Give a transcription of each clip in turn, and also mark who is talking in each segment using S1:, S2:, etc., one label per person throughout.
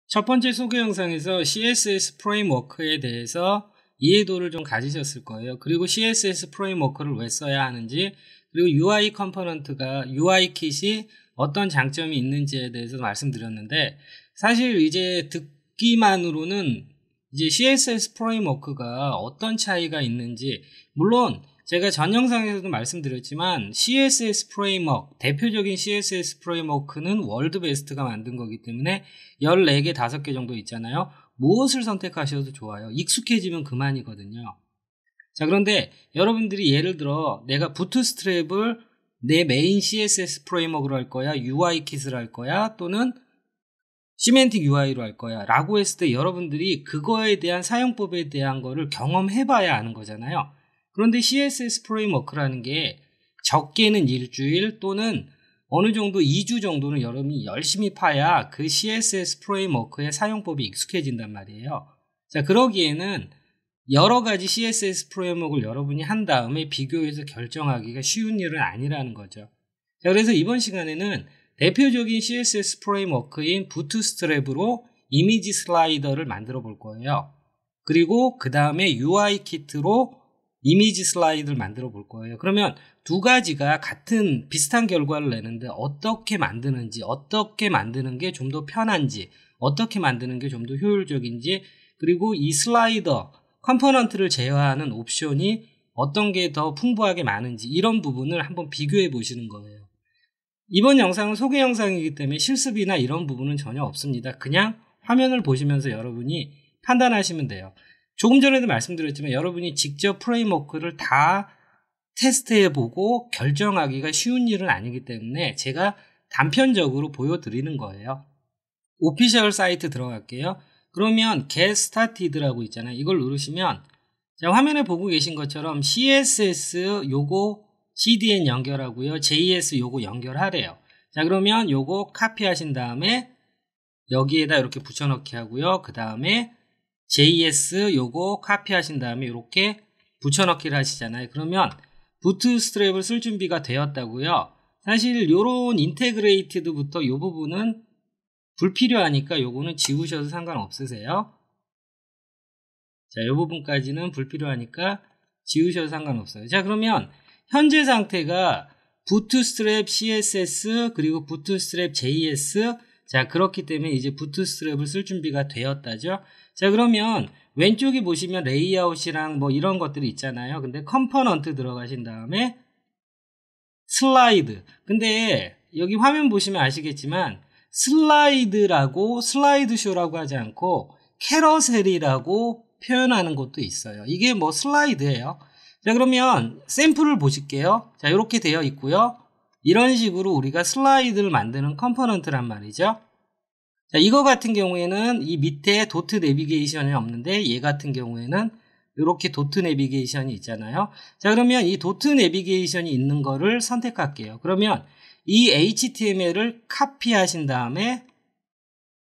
S1: 첫 번째 소개 영상에서 CSS 프레임워크에 대해서 이해도를 좀 가지셨을 거예요. 그리고 CSS 프레임워크를 왜 써야 하는지, 그리고 UI 컴포넌트가 UI 킷이 어떤 장점이 있는지에 대해서 말씀드렸는데, 사실 이제 듣기만으로는 이제 CSS 프레임워크가 어떤 차이가 있는지, 물론 제가 전 영상에서도 말씀드렸지만 CSS 프레임워크, 대표적인 CSS 프레임워크는 월드베스트가 만든 거기 때문에 14개, 5개 정도 있잖아요. 무엇을 선택하셔도 좋아요. 익숙해지면 그만이거든요. 자, 그런데 여러분들이 예를 들어 내가 부트스트랩을 내 메인 CSS 프레임워크로 할 거야, UI 킷을 할 거야, 또는 시멘틱 UI로 할 거야 라고 했을 때 여러분들이 그거에 대한 사용법에 대한 거를 경험해 봐야 아는 거잖아요. 그런데 CSS 프레임워크라는 게 적게는 일주일 또는 어느 정도 2주 정도는 여러분이 열심히 파야 그 CSS 프레임워크의 사용법이 익숙해진단 말이에요. 자, 그러기에는 여러 가지 CSS 프레임워크를 여러분이 한 다음에 비교해서 결정하기가 쉬운 일은 아니라는 거죠. 자, 그래서 이번 시간에는 대표적인 CSS 프레임워크인 부트스트랩으로 이미지 슬라이더를 만들어 볼 거예요. 그리고 그 다음에 UI 키트로 이미지 슬라이드를 만들어 볼 거예요. 그러면 두 가지가 같은 비슷한 결과를 내는데 어떻게 만드는지, 어떻게 만드는 게 좀 더 편한지, 어떻게 만드는 게 좀 더 효율적인지, 그리고 이 슬라이더 컴포넌트를 제어하는 옵션이 어떤 게 더 풍부하게 많은지, 이런 부분을 한번 비교해 보시는 거예요. 이번 영상은 소개 영상이기 때문에 실습이나 이런 부분은 전혀 없습니다. 그냥 화면을 보시면서 여러분이 판단하시면 돼요. 조금 전에도 말씀드렸지만 여러분이 직접 프레임워크를 다 테스트해보고 결정하기가 쉬운 일은 아니기 때문에 제가 단편적으로 보여드리는 거예요. 오피셜 사이트 들어갈게요. 그러면 Get Started라고 있잖아요. 이걸 누르시면 자, 화면에 보고 계신 것처럼 CSS 요거 CDN 연결하고요. JS 요거 연결하래요. 자, 그러면 요거 카피하신 다음에 여기에다 이렇게 붙여넣기 하고요. 그 다음에 JS 요거 카피하신 다음에 이렇게 붙여넣기를 하시잖아요. 그러면 부트스트랩을 쓸 준비가 되었다고요. 사실 요런 인테그레이티드부터 요 부분은 불필요하니까 요거는 지우셔도 상관없으세요. 자, 요 부분까지는 불필요하니까 지우셔도 상관없어요. 자, 그러면 현재 상태가 부트스트랩 CSS 그리고 부트스트랩 JS, 자, 그렇기 때문에 이제 부트스트랩을 쓸 준비가 되었다죠. 자, 그러면 왼쪽에 보시면 레이아웃이랑 뭐 이런 것들이 있잖아요. 근데 컴포넌트 들어가신 다음에 슬라이드. 근데 여기 화면 보시면 아시겠지만 슬라이드라고 슬라이드쇼라고 하지 않고 캐러셀이라고 표현하는 것도 있어요. 이게 뭐 슬라이드예요. 자, 그러면 샘플을 보실게요. 자, 이렇게 되어 있고요. 이런 식으로 우리가 슬라이드를 만드는 컴포넌트란 말이죠. 자, 이거 같은 경우에는 이 밑에 도트 내비게이션이 없는데 얘 같은 경우에는 이렇게 도트 내비게이션이 있잖아요. 자, 그러면 이 도트 내비게이션이 있는 거를 선택할게요. 그러면 이 HTML을 카피하신 다음에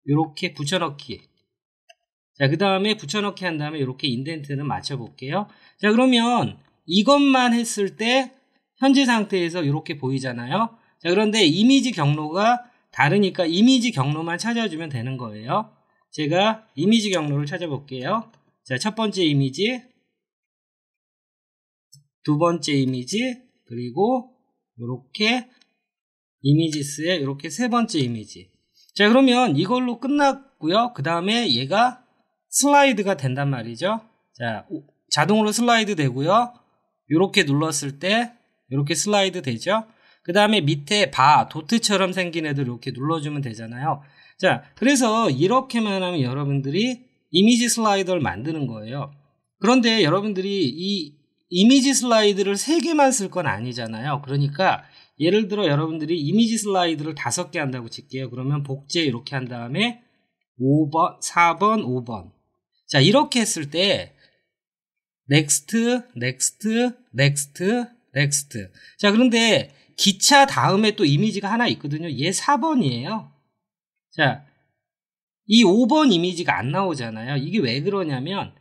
S1: 이렇게 붙여넣기. 자, 그 다음에 붙여넣기 한 다음에 이렇게 인덴트는 맞춰볼게요. 자, 그러면 이것만 했을 때 현재 상태에서 이렇게 보이잖아요. 자, 그런데 이미지 경로가 다르니까 이미지 경로만 찾아주면 되는 거예요. 제가 이미지 경로를 찾아볼게요. 자, 첫 번째 이미지, 두 번째 이미지, 그리고 이렇게 이미지스에 이렇게 세 번째 이미지. 자, 그러면 이걸로 끝났고요. 그 다음에 얘가 슬라이드가 된단 말이죠. 자, 자동으로 슬라이드 되고요. 이렇게 눌렀을 때 이렇게 슬라이드 되죠. 그 다음에 밑에 도트처럼 생긴 애들 이렇게 눌러주면 되잖아요. 자, 그래서 이렇게만 하면 여러분들이 이미지 슬라이더를 만드는 거예요. 그런데 여러분들이 이 이미지 슬라이드를 3개만 쓸 건 아니잖아요. 그러니까 예를 들어 여러분들이 이미지 슬라이드를 5개 한다고 칠게요. 그러면 복제 이렇게 한 다음에 5번, 4번, 5번. 자, 이렇게 했을 때 넥스트, 넥스트, 넥스트, 넥스트. 자, 그런데 기차 다음에 또 이미지가 하나 있거든요. 얘 4번이에요. 자, 이 5번 이미지가 안 나오잖아요. 이게 왜 그러냐면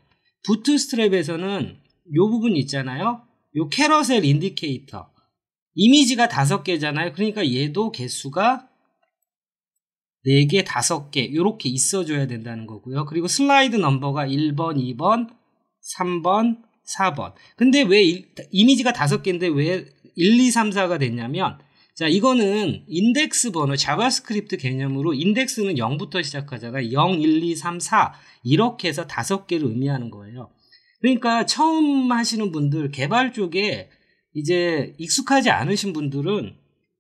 S1: 부트스트랩에서는 요 부분 있잖아요. 요 캐러셀 인디케이터. 이미지가 5개잖아요. 그러니까 얘도 개수가 4개, 5개 이렇게 있어줘야 된다는 거고요. 그리고 슬라이드 넘버가 1번, 2번, 3번, 4번. 근데 왜 이미지가 5개인데 왜 1, 2, 3, 4가 됐냐면, 자, 이거는 인덱스 번호, 자바스크립트 개념으로 인덱스는 0부터 시작하잖아요. 0, 1, 2, 3, 4 이렇게 해서 5개를 의미하는 거예요. 그러니까 처음 하시는 분들, 개발 쪽에 이제 익숙하지 않으신 분들은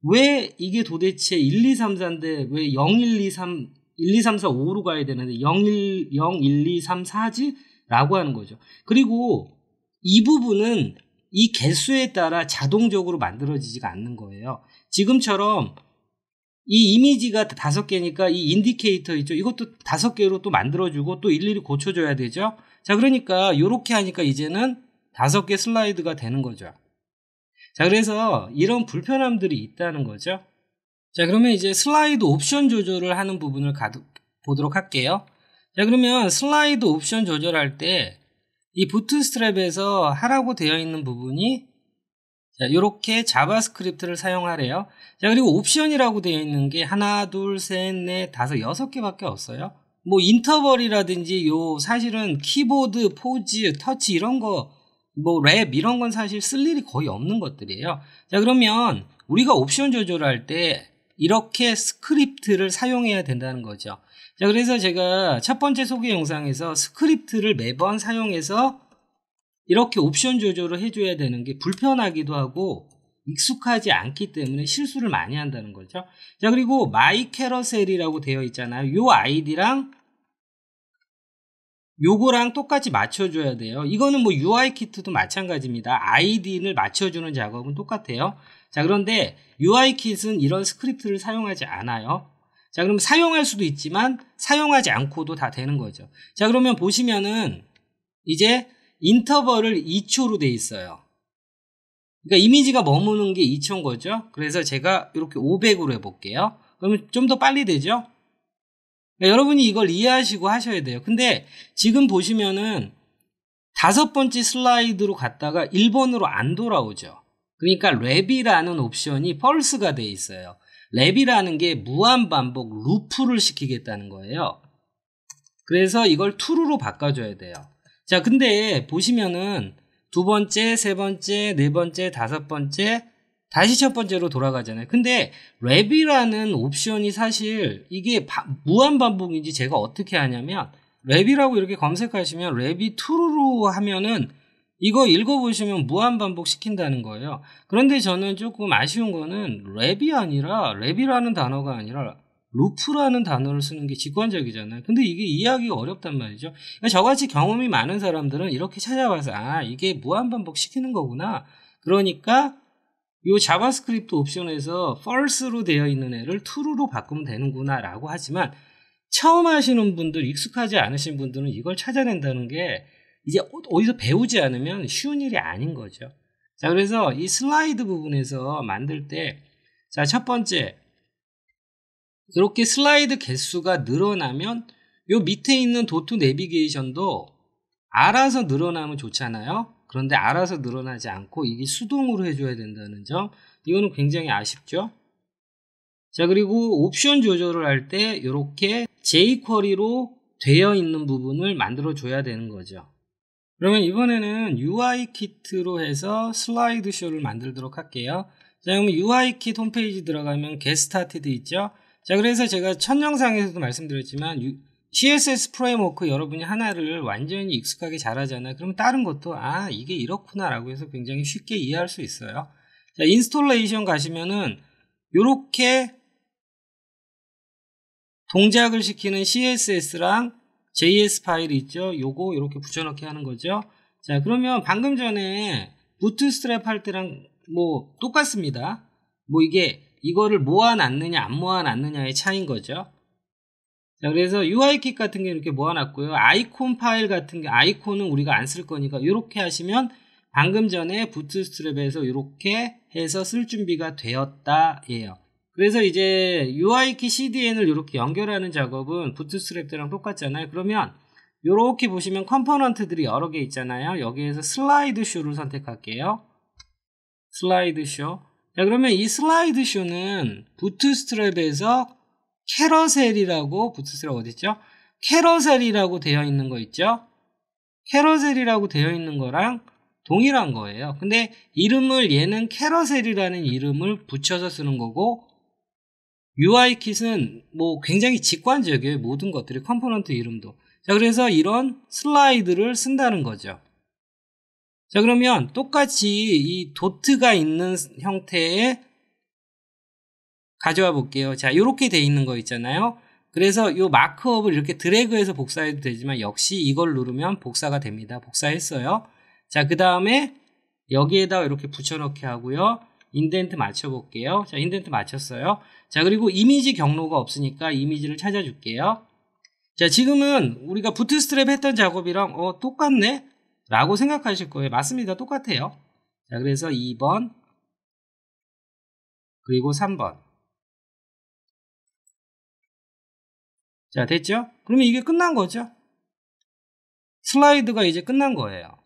S1: 왜 이게 도대체 1, 2, 3, 4인데 왜 0, 1, 2, 3, 1, 2, 3, 4, 5로 가야 되는데 0, 1, 2, 3, 4지? 라고 하는 거죠. 그리고 이 부분은 이 개수에 따라 자동적으로 만들어지지가 않는 거예요. 지금처럼 이 이미지가 5개니까 이 인디케이터 있죠. 이것도 5개로 또 만들어주고 또 일일이 고쳐줘야 되죠. 자, 그러니까 이렇게 하니까 이제는 5개 슬라이드가 되는 거죠. 자, 그래서 이런 불편함들이 있다는 거죠. 자, 그러면 이제 슬라이드 옵션 조절을 하는 부분을 보도록 할게요. 자, 그러면 슬라이드 옵션 조절할 때 이 부트스트랩에서 하라고 되어 있는 부분이 자, 이렇게 자바스크립트를 사용하래요. 자, 그리고 옵션이라고 되어 있는 게 하나, 둘, 셋, 넷, 다섯, 6개밖에 없어요. 뭐 인터벌이라든지 사실은 키보드, 포즈, 터치 이런 거, 뭐 랩 이런 건 사실 쓸 일이 거의 없는 것들이에요. 자, 그러면 우리가 옵션 조절할 때 이렇게 스크립트를 사용해야 된다는 거죠. 자, 그래서 제가 첫 번째 소개 영상에서 스크립트를 매번 사용해서 이렇게 옵션 조절을 해줘야 되는 게 불편하기도 하고 익숙하지 않기 때문에 실수를 많이 한다는 거죠. 자, 그리고 마이 캐러셀이라고 되어 있잖아요. 요 아이디랑 요거랑 똑같이 맞춰줘야 돼요. 이거는 뭐 UI 키트도 마찬가지입니다. 아이디를 맞춰주는 작업은 똑같아요. 자, 그런데 UI 킷은 이런 스크립트를 사용하지 않아요. 자, 그럼 사용할 수도 있지만 사용하지 않고도 다 되는 거죠. 자, 그러면 보시면은 이제 인터벌을 2초로 돼 있어요. 그러니까 이미지가 머무는 게 2초인 거죠. 그래서 제가 이렇게 500으로 해볼게요. 그러면 좀 더 빨리 되죠? 그러니까 여러분이 이걸 이해하시고 하셔야 돼요. 근데 지금 보시면은 5번째 슬라이드로 갔다가 1번으로 안 돌아오죠. 그러니까 랩이라는 옵션이 펄스가 돼 있어요. 랩이라는 게 무한반복 루프를 시키겠다는 거예요. 그래서 이걸 true로 바꿔줘야 돼요. 자, 근데 보시면은 2번째, 3번째, 4번째, 5번째, 다시 첫 번째로 돌아가잖아요. 근데 랩이라는 옵션이 사실 이게 무한반복인지 제가 어떻게 하냐면 랩이라고 이렇게 검색하시면 랩이 true로 하면은 이거 읽어보시면 무한반복 시킨다는 거예요. 그런데 저는 조금 아쉬운 거는 랩이라는 단어가 아니라 루프라는 단어를 쓰는 게 직관적이잖아요. 근데 이게 이해하기가 어렵단 말이죠. 그러니까 저같이 경험이 많은 사람들은 이렇게 찾아봐서 이게 무한반복 시키는 거구나. 그러니까 이 자바스크립트 옵션에서 false로 되어 있는 애를 true로 바꾸면 되는구나 라고 하지만 처음 하시는 분들, 익숙하지 않으신 분들은 이걸 찾아낸다는 게 이제 어디서 배우지 않으면 쉬운 일이 아닌 거죠. 자, 그래서 이 슬라이드 부분에서 만들 때, 자, 첫 번째, 이렇게 슬라이드 개수가 늘어나면 요 밑에 있는 도트 내비게이션도 알아서 늘어나면 좋잖아요. 그런데 알아서 늘어나지 않고 이게 수동으로 해줘야 된다는 점, 이거는 굉장히 아쉽죠. 자, 그리고 옵션 조절을 할 때 이렇게 jQuery로 되어 있는 부분을 만들어 줘야 되는 거죠. 그러면 이번에는 UI 키트로 해서 슬라이드 쇼를 만들도록 할게요. 자, 그러면 UI 키트 홈페이지 들어가면 Get Started 있죠. 자, 그래서 제가 첫 영상에서도 말씀드렸지만 CSS 프레임워크 여러분이 하나를 완전히 익숙하게 잘하잖아요. 그러면 다른 것도 이게 이렇구나 라고 해서 굉장히 쉽게 이해할 수 있어요. 자, 인스톨레이션 가시면은 요렇게 동작을 시키는 CSS랑 JS 파일이 있죠. 요거 이렇게 붙여넣기 하는 거죠. 자, 그러면 방금 전에 부트스트랩 할 때랑 뭐 똑같습니다. 뭐 이거를 모아놨느냐 안 모아놨느냐의 차이인 거죠. 자, 그래서 UIKit 같은 게 이렇게 모아놨고요. 아이콘 파일 같은 게, 아이콘은 우리가 안 쓸 거니까 이렇게 하시면 방금 전에 부트스트랩에서 이렇게 해서 쓸 준비가 되었다 예요. 그래서 이제 UIKit CDN을 이렇게 연결하는 작업은 부트스트랩 때랑 똑같잖아요. 그러면 이렇게 보시면 컴포넌트들이 여러 개 있잖아요. 여기에서 슬라이드 쇼를 선택할게요. 슬라이드 쇼. 자, 그러면 이 슬라이드 쇼는 부트스트랩에서 캐러셀이라고 부트스트랩 어딨죠? 캐러셀이라고 되어 있는 거 있죠? 캐러셀이라고 되어 있는 거랑 동일한 거예요. 근데 이름을 얘는 캐러셀이라는 이름을 붙여서 쓰는 거고 UI킷은 뭐 굉장히 직관적이에요. 모든 것들이 컴포넌트 이름도. 자, 그래서 이런 슬라이드를 쓴다는 거죠. 자, 그러면 똑같이 이 도트가 있는 형태의 가져와 볼게요. 자, 이렇게 돼 있는 거 있잖아요. 그래서 이 마크업을 이렇게 드래그해서 복사해도 되지만 역시 이걸 누르면 복사가 됩니다. 복사했어요. 자, 그 다음에 여기에다가 이렇게 붙여넣기 하고요. 인덴트 맞춰볼게요. 자, 인덴트 맞췄어요. 자, 그리고 이미지 경로가 없으니까 이미지를 찾아줄게요. 자, 지금은 우리가 부트스트랩 했던 작업이랑 똑같네? 라고 생각하실 거예요. 맞습니다. 똑같아요. 자, 그래서 2번 그리고 3번. 자, 됐죠? 그러면 이게 끝난 거죠? 슬라이드가 이제 끝난 거예요.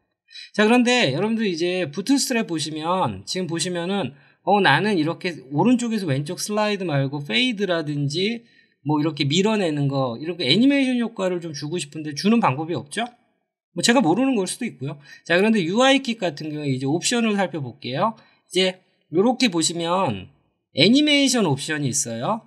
S1: 자, 그런데 여러분들 이제 부트스트랩 보시면 지금 보시면은 나는 이렇게 오른쪽에서 왼쪽 슬라이드 말고 페이드라든지 뭐 이렇게 밀어내는 거 이렇게 애니메이션 효과를 좀 주고 싶은데 주는 방법이 없죠? 뭐 제가 모르는 걸 수도 있고요. 자, 그런데 UI킷 같은 경우에 이제 옵션을 살펴볼게요. 이제 이렇게 보시면 애니메이션 옵션이 있어요.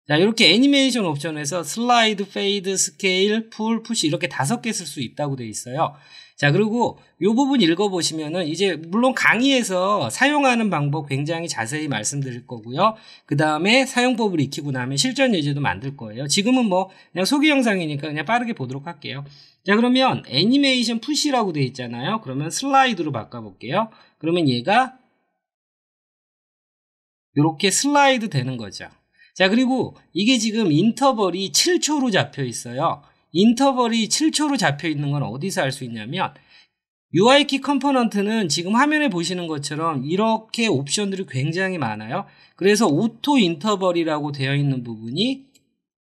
S1: 자, 이렇게 애니메이션 옵션에서 슬라이드, 페이드, 스케일, 풀, 푸시 이렇게 5개 쓸 수 있다고 되어 있어요. 자, 그리고 이 부분 읽어보시면은 이제 물론 강의에서 사용하는 방법 굉장히 자세히 말씀드릴 거고요. 그 다음에 사용법을 익히고 나면 실전 예제도 만들 거예요. 지금은 뭐 그냥 소개 영상이니까 그냥 빠르게 보도록 할게요. 자, 그러면 애니메이션 푸시라고 되어 있잖아요. 그러면 슬라이드로 바꿔볼게요. 그러면 얘가 이렇게 슬라이드 되는 거죠. 자, 그리고 이게 지금 인터벌이 7초로 잡혀 있어요. 인터벌이 7초로 잡혀 있는 건 어디서 알 수 있냐면 UIKit 컴포넌트는 지금 화면에 보시는 것처럼 이렇게 옵션들이 굉장히 많아요. 그래서 오토 인터벌이라고 되어 있는 부분이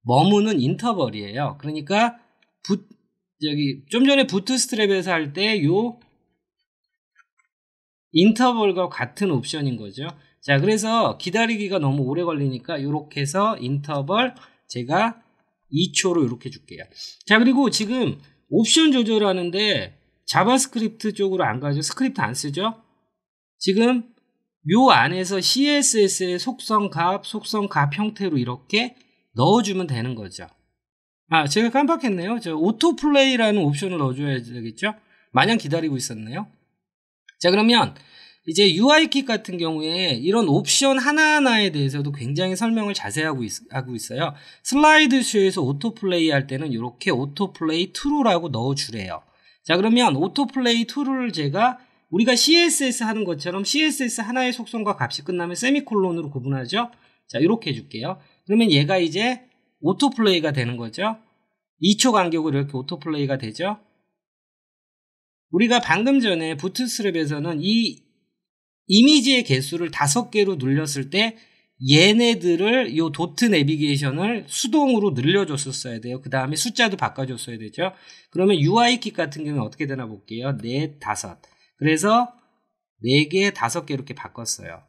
S1: 머무는 인터벌이에요. 그러니까 좀 전에 부트스트랩에서 할 때 요 인터벌과 같은 옵션인 거죠. 자, 그래서 기다리기가 너무 오래 걸리니까 이렇게 해서 인터벌 제가 2초로 이렇게 줄게요. 자, 그리고 지금 옵션 조절하는데 자바스크립트 쪽으로 안 가죠. 스크립트 안 쓰죠. 지금 요 안에서 CSS의 속성값 형태로 이렇게 넣어주면 되는 거죠. 아, 제가 깜빡했네요. 저 오토플레이라는 옵션을 넣어줘야 되겠죠. 마냥 기다리고 있었네요. 자, 그러면 이제 UIKit 같은 경우에 이런 옵션 하나하나에 대해서도 굉장히 설명을 자세히 하고 있어요. 슬라이드 쇼에서 오토플레이 할 때는 이렇게 오토플레이 true라고 넣어주래요. 자, 그러면 오토플레이 true를 우리가 CSS 하는 것처럼 CSS 하나의 속성과 값이 끝나면 세미콜론으로 구분하죠. 자, 이렇게 해줄게요. 그러면 얘가 이제 오토플레이가 되는 거죠. 2초 간격으로 이렇게 오토플레이가 되죠. 우리가 방금 전에 부트스트랩에서는 이 이미지의 개수를 5개로 늘렸을 때 얘네들을 요 도트 내비게이션을 수동으로 늘려줬었어야 돼요. 그 다음에 숫자도 바꿔줬어야 되죠. 그러면 UIKit 같은 경우는 어떻게 되나 볼게요. 4, 5. 그래서 4개, 5개 이렇게 바꿨어요.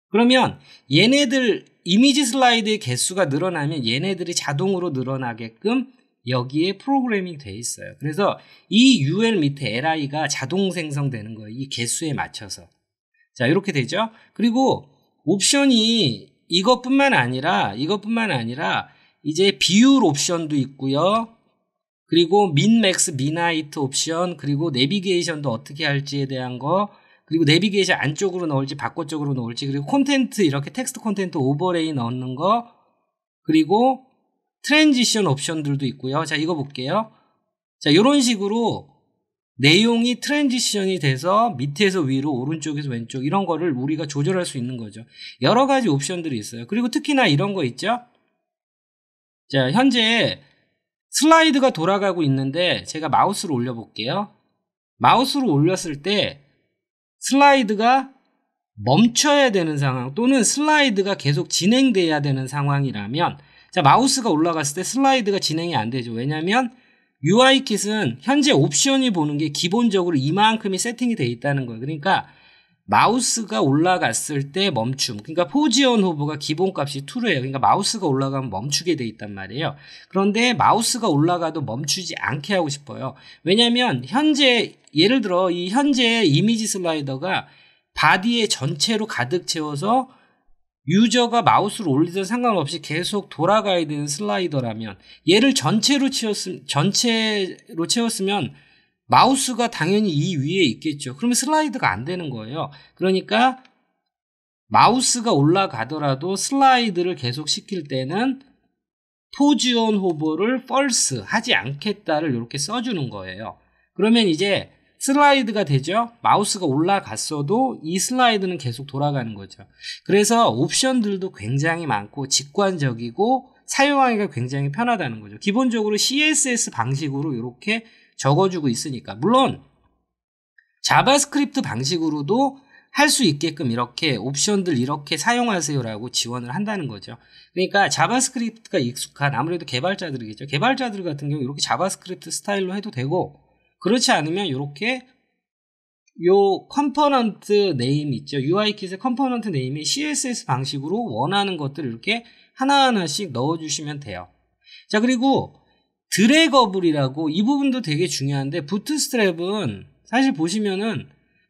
S1: 그러면 얘네들 이미지 슬라이드의 개수가 늘어나면 얘네들이 자동으로 늘어나게끔 여기에 프로그래밍이 돼 있어요. 그래서 이 UL 밑에 LI가 자동 생성되는 거예요. 이 개수에 맞춰서. 자, 이렇게 되죠. 그리고 옵션이 이것뿐만 아니라 이제 비율 옵션도 있고요. 그리고 민, 맥스, 미나이트 옵션, 그리고 내비게이션도 어떻게 할지에 대한 거, 그리고 내비게이션 안쪽으로 넣을지 바깥쪽으로 넣을지, 그리고 콘텐트 이렇게 텍스트 콘텐트 오버레이 넣는 거, 그리고 트랜지션 옵션들도 있고요. 자, 이거 볼게요. 자, 이런 식으로 내용이 트랜지션이 돼서 밑에서 위로 오른쪽에서 왼쪽 이런 거를 우리가 조절할 수 있는 거죠. 여러 가지 옵션들이 있어요. 그리고 특히나 이런 거 있죠. 자, 현재 슬라이드가 돌아가고 있는데 제가 마우스로 올려볼게요. 마우스로 올렸을 때 슬라이드가 멈춰야 되는 상황 또는 슬라이드가 계속 진행돼야 되는 상황이라면, 자, 마우스가 올라갔을 때 슬라이드가 진행이 안 되죠. 왜냐하면 UIKit은 현재 옵션이 보는 게 기본적으로 이만큼이 세팅이 되어 있다는 거예요. 그러니까 마우스가 올라갔을 때 멈춤. 그러니까 포지션 호버가 기본값이 true예요. 그러니까 마우스가 올라가면 멈추게 돼 있단 말이에요. 그런데 마우스가 올라가도 멈추지 않게 하고 싶어요. 왜냐하면 현재 예를 들어 이 현재 이미지 슬라이더가 바디에 전체로 가득 채워서 유저가 마우스를 올리든 상관없이 계속 돌아가야 되는 슬라이더라면 얘를 전체로 채웠으면 마우스가 당연히 이 위에 있겠죠. 그러면 슬라이드가 안 되는 거예요. 그러니까 마우스가 올라가더라도 슬라이드를 계속 시킬 때는 포지션 호버를 false 하지 않겠다를 이렇게 써주는 거예요. 그러면 이제 슬라이드가 되죠. 마우스가 올라갔어도 이 슬라이드는 계속 돌아가는 거죠. 그래서 옵션들도 굉장히 많고 직관적이고 사용하기가 굉장히 편하다는 거죠. 기본적으로 CSS 방식으로 이렇게 적어주고 있으니까. 물론 자바스크립트 방식으로도 할 수 있게끔 이렇게 옵션들 이렇게 사용하세요라고 지원을 한다는 거죠. 그러니까 자바스크립트가 익숙한 아무래도 개발자들이겠죠. 개발자들 같은 경우 이렇게 자바스크립트 스타일로 해도 되고, 그렇지 않으면 이렇게 요 컴포넌트 네임 있죠. UIKit의 컴포넌트 네임이 CSS 방식으로 원하는 것들을 이렇게 하나하나씩 넣어주시면 돼요. 자, 그리고 드래거블이라고 이 부분도 되게 중요한데, 부트스트랩은 사실 보시면은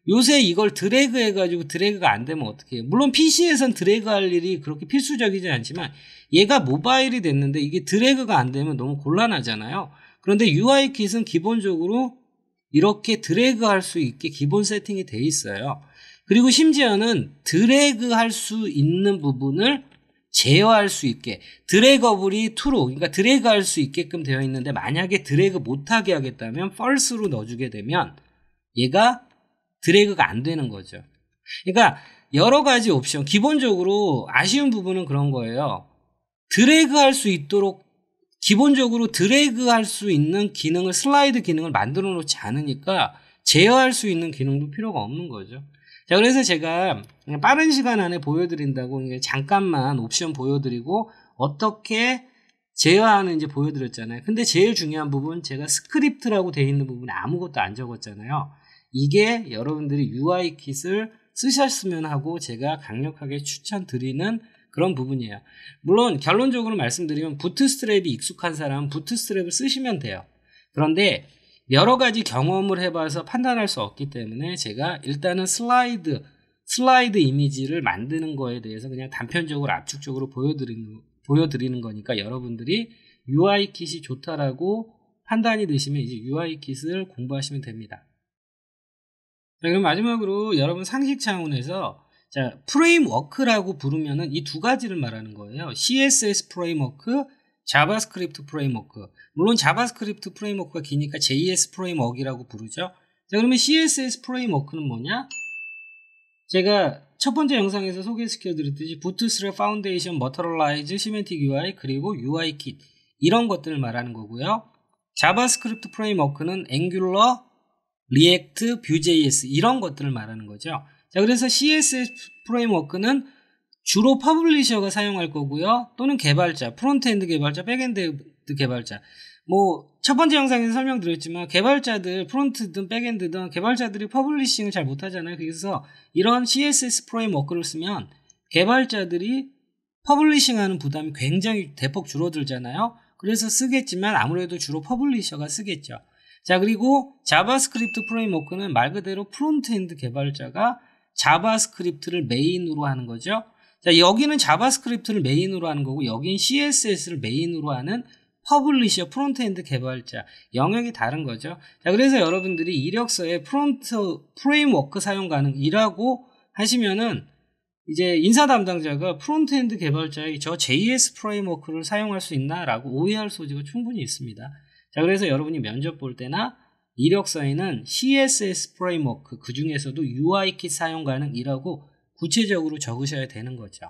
S1: 요새 이걸 드래그 해가지고 드래그가 안 되면 어떻게 해요? 물론 PC에선 드래그 할 일이 그렇게 필수적이지 않지만 얘가 모바일이 됐는데 이게 드래그가 안 되면 너무 곤란하잖아요. 그런데 UIKit은 기본적으로 이렇게 드래그 할 수 있게 기본 세팅이 돼 있어요. 그리고 심지어는 드래그 할 수 있는 부분을 제어할 수 있게 드래거블이 true로, 그러니까 드래그 할 수 있게끔 되어 있는데 만약에 드래그 못하게 하겠다면 false로 넣어주게 되면 얘가 드래그가 안 되는 거죠. 그러니까 여러 가지 옵션, 기본적으로 아쉬운 부분은 그런 거예요. 드래그 할 수 있도록 기본적으로 드래그 할 수 있는 기능을, 슬라이드 기능을 만들어 놓지 않으니까 제어할 수 있는 기능도 필요가 없는 거죠. 자, 그래서 제가 그냥 빠른 시간 안에 보여드린다고 잠깐만 옵션 보여드리고 어떻게 제어하는지 보여드렸잖아요. 근데 제일 중요한 부분, 제가 스크립트라고 되어 있는 부분에 아무것도 안 적었잖아요. 이게 여러분들이 UIKit을 쓰셨으면 하고 제가 강력하게 추천드리는 그런 부분이에요. 물론 결론적으로 말씀드리면 부트스트랩이 익숙한 사람은 부트스트랩을 쓰시면 돼요. 그런데 여러 가지 경험을 해봐서 판단할 수 없기 때문에 제가 일단은 슬라이드 이미지를 만드는 거에 대해서 그냥 단편적으로 압축적으로 보여드리는 거니까 여러분들이 UIKit이 좋다라고 판단이 되시면 이제 UIKit을 공부하시면 됩니다. 자, 그럼 마지막으로 여러분 상식 차원에서 자, 프레임워크라고 부르면은 이 두 가지를 말하는 거예요. CSS 프레임워크, 자바스크립트 프레임워크. 물론 자바스크립트 프레임워크가 기니까 JS 프레임워크라고 부르죠. 자, 그러면 CSS 프레임워크는 뭐냐? 제가 첫 번째 영상에서 소개시켜 드렸듯이 부트스트랩 파운데이션, 머터럴라이즈, 시멘틱 UI, 그리고 UIKit 이런 것들을 말하는 거고요. 자바스크립트 프레임워크는 앵귤러, 리액트, 뷰.js 이런 것들을 말하는 거죠. 자, 그래서 CSS 프레임워크는 주로 퍼블리셔가 사용할 거고요. 또는 개발자, 프론트엔드 개발자, 백엔드 개발자. 첫 번째 영상에서 설명드렸지만 개발자들, 프론트든 백엔드든 개발자들이 퍼블리싱을 잘 못하잖아요. 그래서 이런 CSS 프레임워크를 쓰면 개발자들이 퍼블리싱하는 부담이 굉장히 대폭 줄어들잖아요. 그래서 쓰겠지만 아무래도 주로 퍼블리셔가 쓰겠죠. 자, 그리고 자바스크립트 프레임워크는 말 그대로 프론트엔드 개발자가 자바스크립트를 메인으로 하는 거죠. 자, 여기는 자바스크립트를 메인으로 하는 거고 여긴 CSS를 메인으로 하는 퍼블리셔, 프론트엔드 개발자 영역이 다른 거죠. 자, 그래서 여러분들이 이력서에 프레임워크 사용 가능이라고 하시면은 이제 인사 담당자가 프론트엔드 개발자의 저 JS 프레임워크를 사용할 수 있나라고 오해할 소지가 충분히 있습니다. 자, 그래서 여러분이 면접 볼 때나 이력서에는 CSS 프레임워크, 그 중에서도 UIKit 사용 가능이라고 구체적으로 적으셔야 되는 거죠.